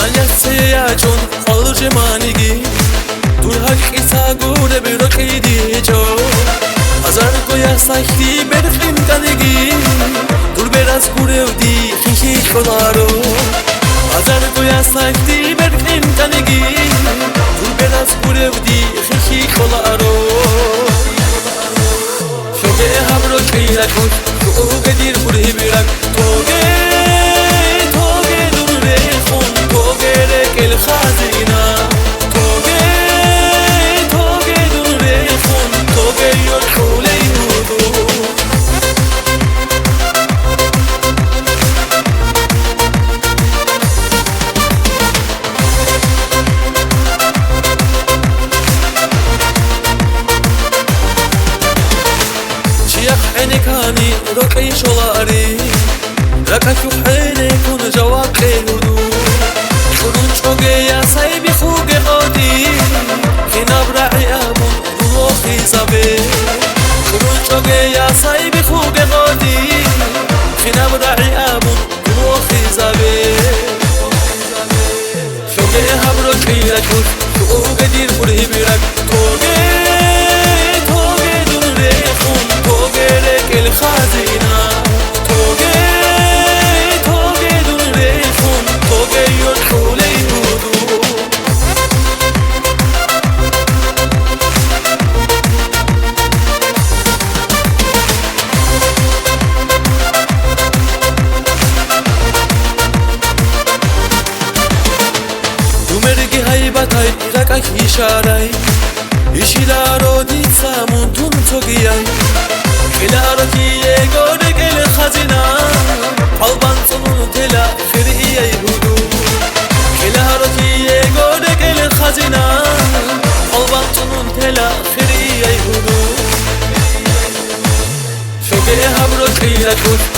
Manyaseya chon khalje manigi dur haq isa gore biro qidi jo hazar goya sakhti berkhim tanigi dur beras gurevdi khihi kholaro hazar goya sakhti berkhim tanigi dur beras gurevdi khihi kholaro shoge hamro khira khut toge dir burhi birak toge الخزينة توجي دون ريخون توجي يرحولي هدو شيخ عينكاني رقي شولاري ركشو حينكون جواب هدو شوگه یا سایبی خوگه آدی خیناب رعیامون رو خیزابه شوگه یا سایبی خوگه آدی خیناب رعیامون رو خیزابه شوگه هم رو خیره کن شوگه دیر بری بیرک توگه دون ریخون توگه رکل خزینه توگه دون ریخون توگه یرحوله Batay rakak isharay ishilaro ditsamun tun togiyay khilaro ki egore gel khazina qalban sunun tela khiriyay hudu khilaro ki egore gel khazina qalban sunun tela khiriyay hudu shoge hamro khira kut